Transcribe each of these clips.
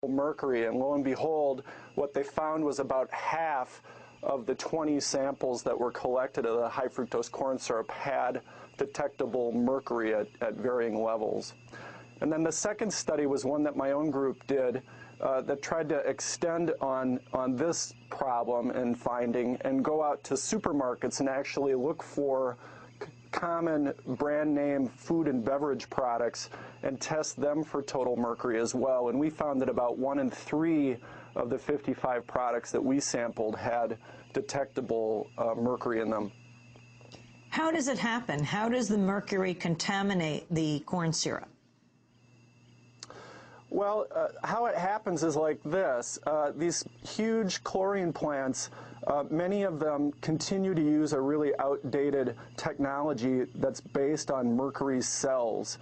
mercury, and lo and behold, what they found was about half of the 20 samples that were collected of the high fructose corn syrup had detectable mercury at varying levels. And then the second study was one that my own group did that tried to extend on this problem and finding and go out to supermarkets and actually look for common brand name food and beverage products and test them for total mercury as well. And we found that about 1 in 3 of the 55 products that we sampled had detectable mercury in them. How does it happen? How does the mercury contaminate the corn syrup? Well, how it happens is like this. These huge chlorine plants, many of them continue to use a really outdated technology that's based on mercury cells.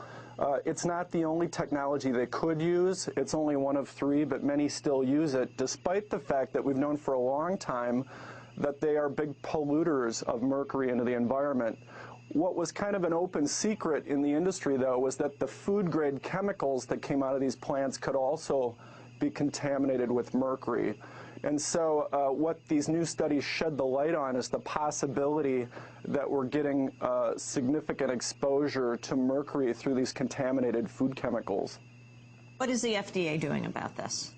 It's not the only technology they could use. It's only one of 3, but many still use it, despite the fact that we've known for a long time that they are big polluters of mercury into the environment. What was kind of an open secret in the industry, though, was that the food-grade chemicals that came out of these plants could also be contaminated with mercury. And so what these new studies shed the light on is the possibility that we're getting significant exposure to mercury through these contaminated food chemicals. What is the FDA doing about this?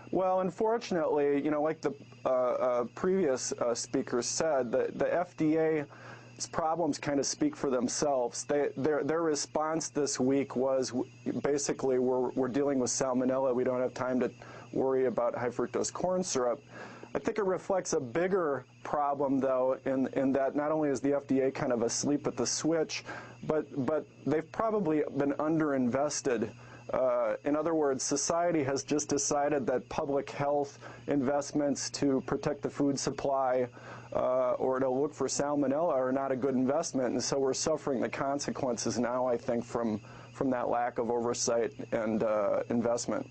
Well, unfortunately, you know, like the previous speakers said, the FDA's problems kind of speak for themselves. Their response this week was basically, we're dealing with salmonella. We don't have time to worry about high fructose corn syrup. I think it reflects a bigger problem, though, in that not only is the FDA kind of asleep at the switch, but they've probably been underinvested. In other words, society has just decided that public health investments to protect the food supply or to look for salmonella are not a good investment, and so we're suffering the consequences now, I think, from that lack of oversight and investment.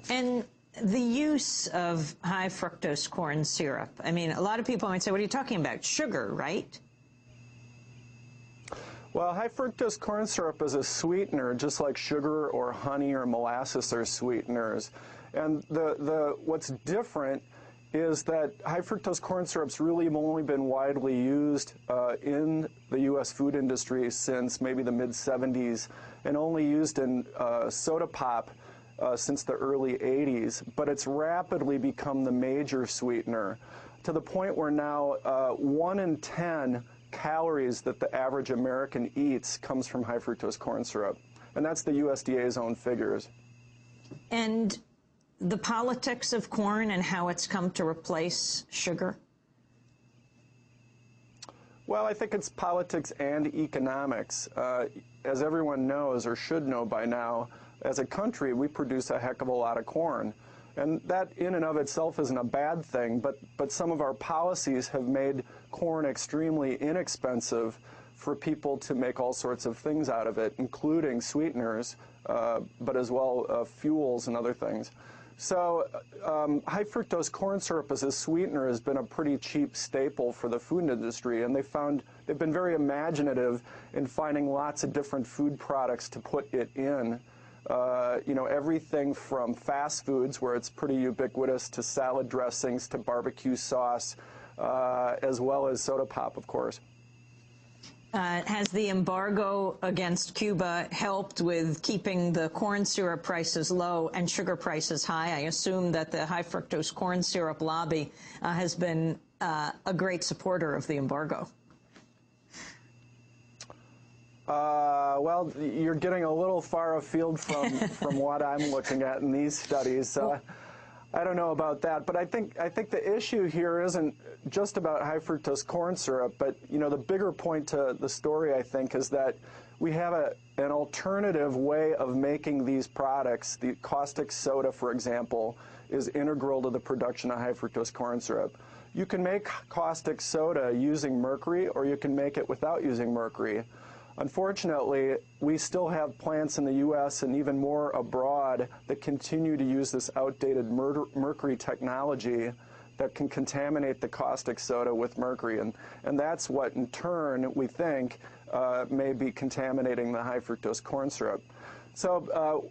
And the use of high fructose corn syrup, I mean, a lot of people might say, what are you talking about? Sugar, right? Well, high fructose corn syrup is a sweetener, just like sugar or honey or molasses are sweeteners. And what's different is that high fructose corn syrup's really only been widely used in the U.S. food industry since maybe the mid-70s, and only used in soda pop since the early 80s. But it's rapidly become the major sweetener, to the point where now 1 in 10 calories that the average American eats comes from high fructose corn syrup. And that's the USDA's own figures. And the politics of corn and how it's come to replace sugar? Well, I think it's politics and economics. As everyone knows, or should know by now, as a country, we produce a heck of a lot of corn. And that in and of itself isn't a bad thing, but some of our policies have made corn extremely inexpensive for people to make all sorts of things out of it, including sweeteners, but as well fuels and other things. So high fructose corn syrup as a sweetener has been a pretty cheap staple for the food industry, and they've been very imaginative in finding lots of different food products to put it in. You know, everything from fast foods, where it's pretty ubiquitous, to salad dressings, to barbecue sauce, as well as soda pop, of course. Has the embargo against Cuba helped with keeping the corn syrup prices low and sugar prices high? I assume that the high fructose corn syrup lobby has been a great supporter of the embargo. Well, you're getting a little far afield from what I'm looking at in these studies, so I don't know about that. But I think the issue here isn't just about high fructose corn syrup, but you know, the bigger point to the story, I think, is that we have an alternative way of making these products. The caustic soda, for example, is integral to the production of high fructose corn syrup. You can make caustic soda using mercury, or you can make it without using mercury. Unfortunately, we still have plants in the U.S. and even more abroad that continue to use this outdated mercury technology that can contaminate the caustic soda with mercury. And that's what, in turn, we think may be contaminating the high fructose corn syrup. So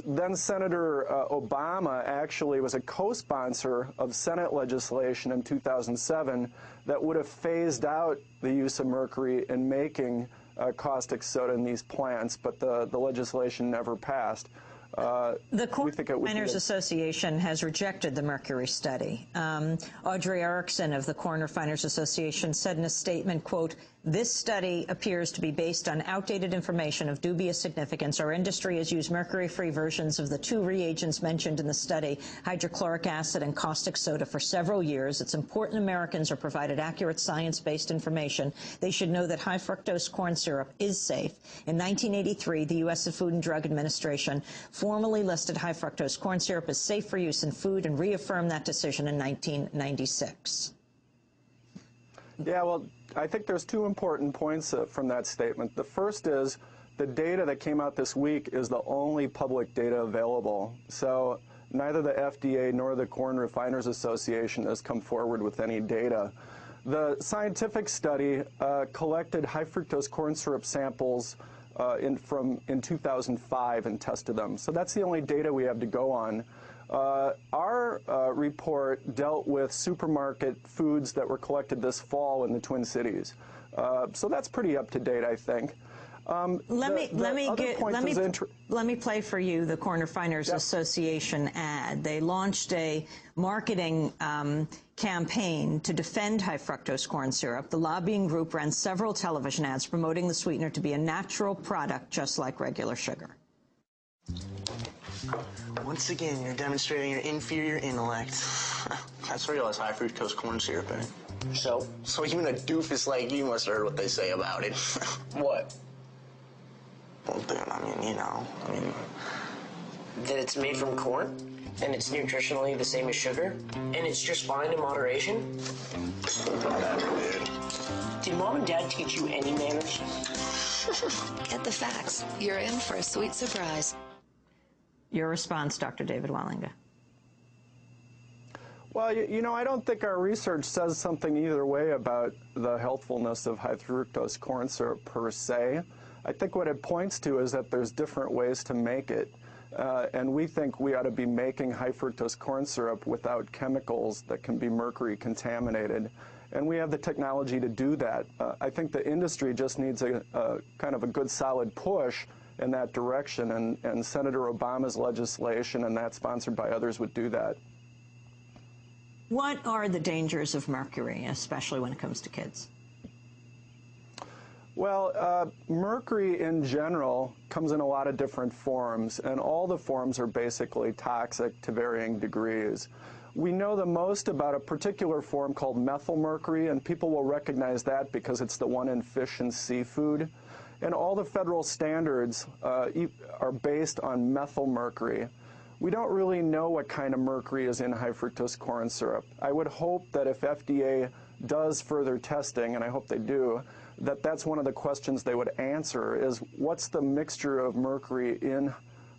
then Senator Obama actually was a co-sponsor of Senate legislation in 2007 that would have phased out the use of mercury in making caustic soda in these plants, but the legislation never passed. The Corn Refiners Association has rejected the mercury study. Audrey Erickson of the Corn Refiners Association said in a statement, quote, "This study appears to be based on outdated information of dubious significance. Our industry has used mercury-free versions of the two reagents mentioned in the study, hydrochloric acid and caustic soda, for several years. It's important Americans are provided accurate science-based information. They should know that high fructose corn syrup is safe. In 1983, the U.S. Food and Drug Administration formally listed high fructose corn syrup as safe for use in food and reaffirmed that decision in 1996. Yeah, well, I think there's two important points from that statement. The first is the data that came out this week is the only public data available. So neither the FDA nor the Corn Refiners Association has come forward with any data. The scientific study collected high fructose corn syrup samples in 2005 and tested them. So that's the only data we have to go on. Our report dealt with supermarket foods that were collected this fall in the Twin Cities. So that's pretty up to date, I think. Let me play for you the Corn Refiners Association ad. They launched a marketing campaign to defend high fructose corn syrup. The lobbying group ran several television ads promoting the sweetener to be a natural product just like regular sugar. Once again, you're demonstrating your inferior intellect. That's real as high fructose corn syrup in it. So even a doofus like you must have heard what they say about it. What? Well, dude, I mean, that it's made from corn, and it's nutritionally the same as sugar, and it's just fine in moderation? Whatever, dude. Did Mom and Dad teach you any manners? Get the facts. You're in for a sweet surprise. Your response, Dr. David Wallinga. Well, you know, I don't think our research says something either way about the healthfulness of high fructose corn syrup per se. I think what it points to is that there's different ways to make it. And we think we ought to be making high fructose corn syrup without chemicals that can be mercury contaminated. And we have the technology to do that. I think the industry just needs a kind of a good solid push in that direction, and Senator Obama's legislation and that sponsored by others would do that. What are the dangers of mercury, especially when it comes to kids? Well, mercury in general comes in a lot of different forms, and all the forms are basically toxic to varying degrees. We know the most about a particular form called methylmercury, and people will recognize that because it's the one in fish and seafood. And all the federal standards are based on methylmercury. We don't really know what kind of mercury is in high fructose corn syrup. I would hope that if FDA does further testing, and I hope they do, that's one of the questions they would answer is what's the mixture of mercury in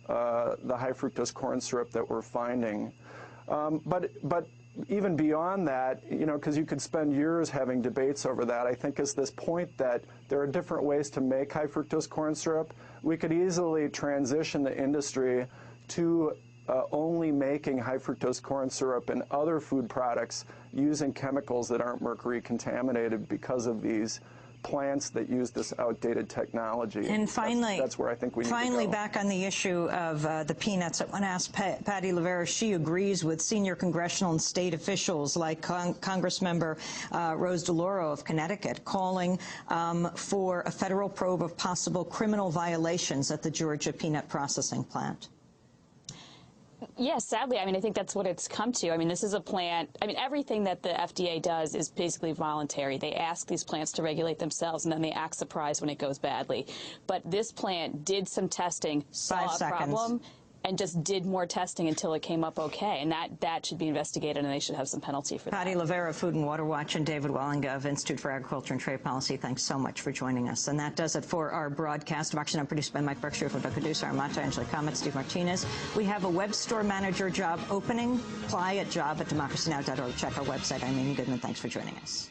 the high fructose corn syrup that we're finding. But even beyond that, you know, because you could spend years having debates over that, I think is this point that there are different ways to make high fructose corn syrup. We could easily transition the industry to only making high fructose corn syrup and other food products using chemicals that aren't mercury contaminated because of these plants that use this outdated technology. And finally, that's where I think we need to go. Finally, back on the issue of the peanuts, I want to ask Patty Levera. She agrees with senior congressional and state officials like Congressmember Rose DeLauro of Connecticut, calling for a federal probe of possible criminal violations at the Georgia peanut processing plant. Yes, sadly, I mean, I think that's what it's come to. I mean, this is a plant, I mean, everything that the FDA does is basically voluntary. They ask these plants to regulate themselves, and then they act surprised when it goes badly. But this plant did some testing, saw a problem, and just did more testing until it came up okay. And that should be investigated, and they should have some penalty for that. Patty Levera, Food and Water Watch, and David Wallinga of Institute for Agriculture and Trade Policy, thanks so much for joining us. And that does it for our broadcast. Action produced by Mike Berkshire, for producer Armata, Angela Comet, Steve Martinez. We have a web store manager job opening. Apply at job@democracynow.org. Check our website. I'm Amy Goodman. Thanks for joining us.